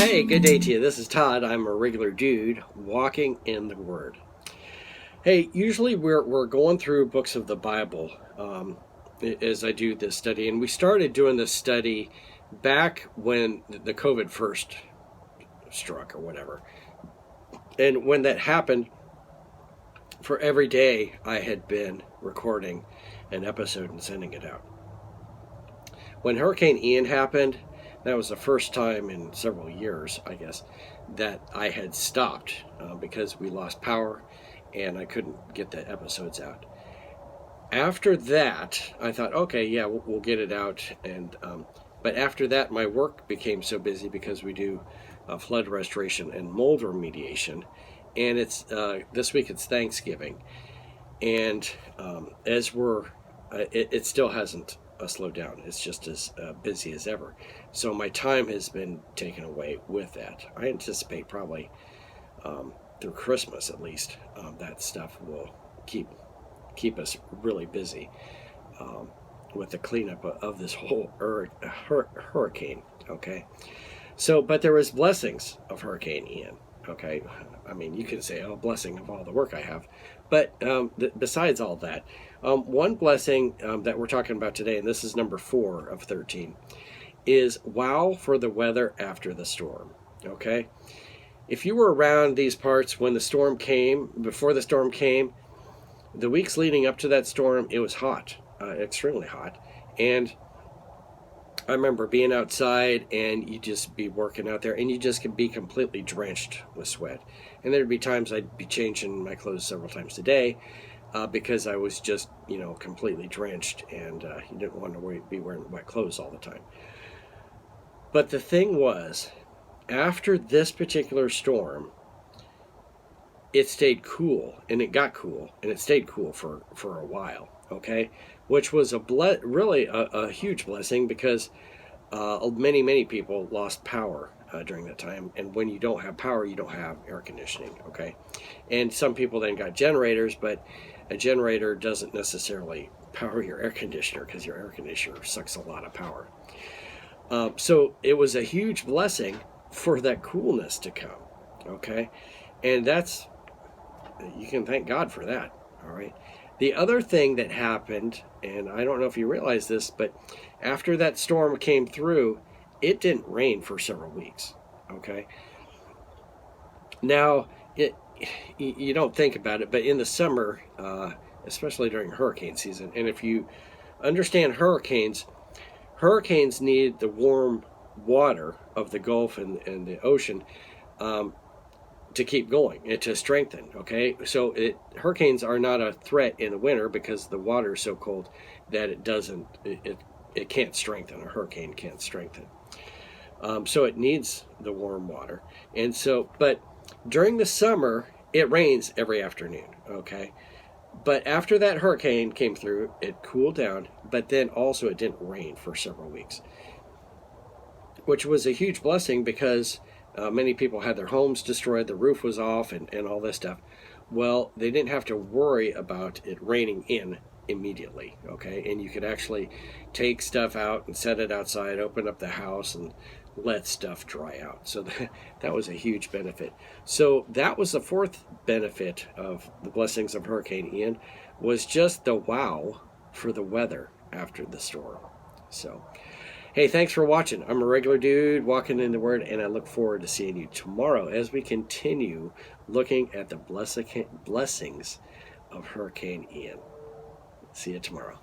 Hey, good day to you. This is Todd. I'm a regular dude walking in the Word. Hey, usually we're going through books of the Bible as I do this study, and we started doing this study back when the COVID first struck or whatever. And when that happened, for every day I had been recording an episode and sending it out. When Hurricane Ian happened, that was the first time in several years, I guess, that I had stopped because we lost power and I couldn't get the episodes out. After that, I thought, okay, yeah, we'll get it out. But after that, my work became so busy because we do flood restoration and mold remediation. And it's this week it's Thanksgiving. And as it still hasn't slowed down. It's just as busy as ever. So my time has been taken away with that. I anticipate probably through Christmas at least that stuff will keep us really busy with the cleanup of this whole hurricane. Okay, so but there was blessings of Hurricane Ian. Okay, I mean you can say blessing of all the work I have, but besides all that, one blessing that we're talking about today, and this is number 4 of 13, is wow for the weather after the storm. Okay, if you were around these parts when the storm came, before the storm came, the weeks leading up to that storm, it was hot, extremely hot, and I remember being outside and you just be working out there and you just could be completely drenched with sweat. And there'd be times I'd be changing my clothes several times a day because I was just, completely drenched and you didn't want to be wearing wet clothes all the time. But the thing was, after this particular storm, it stayed cool and it got cool and it stayed cool for a while. Okay, which was really a huge blessing because many people lost power during that time, and when you don't have power, you don't have air conditioning. Okay, and some people then got generators, but a generator doesn't necessarily power your air conditioner because your air conditioner sucks a lot of power. So it was a huge blessing for that coolness to come. Okay, and you can thank God for that. All right. The other thing that happened, and I don't know if you realize this, but after that storm came through, it didn't rain for several weeks. Okay. Now, you don't think about it, but in the summer, especially during hurricane season, and if you understand hurricanes need the warm water of the Gulf and the ocean to keep going and to strengthen. Okay, so hurricanes are not a threat in the winter because the water is so cold that it can't strengthen. A hurricane can't strengthen, so it needs the warm water. And so, but during the summer it rains every afternoon. Okay, but after that hurricane came through, it cooled down, but then also it didn't rain for several weeks, which was a huge blessing because many people had their homes destroyed, the roof was off, and all this stuff. Well, they didn't have to worry about it raining in immediately, okay? And you could actually take stuff out and set it outside, open up the house, and let stuff dry out. So that was a huge benefit. So that was the 4th benefit of the blessings of Hurricane Ian, was just the wow for the weather after the storm. So, hey, thanks for watching. I'm a regular dude walking in the Word, and I look forward to seeing you tomorrow as we continue looking at the blessings of Hurricane Ian. See you tomorrow.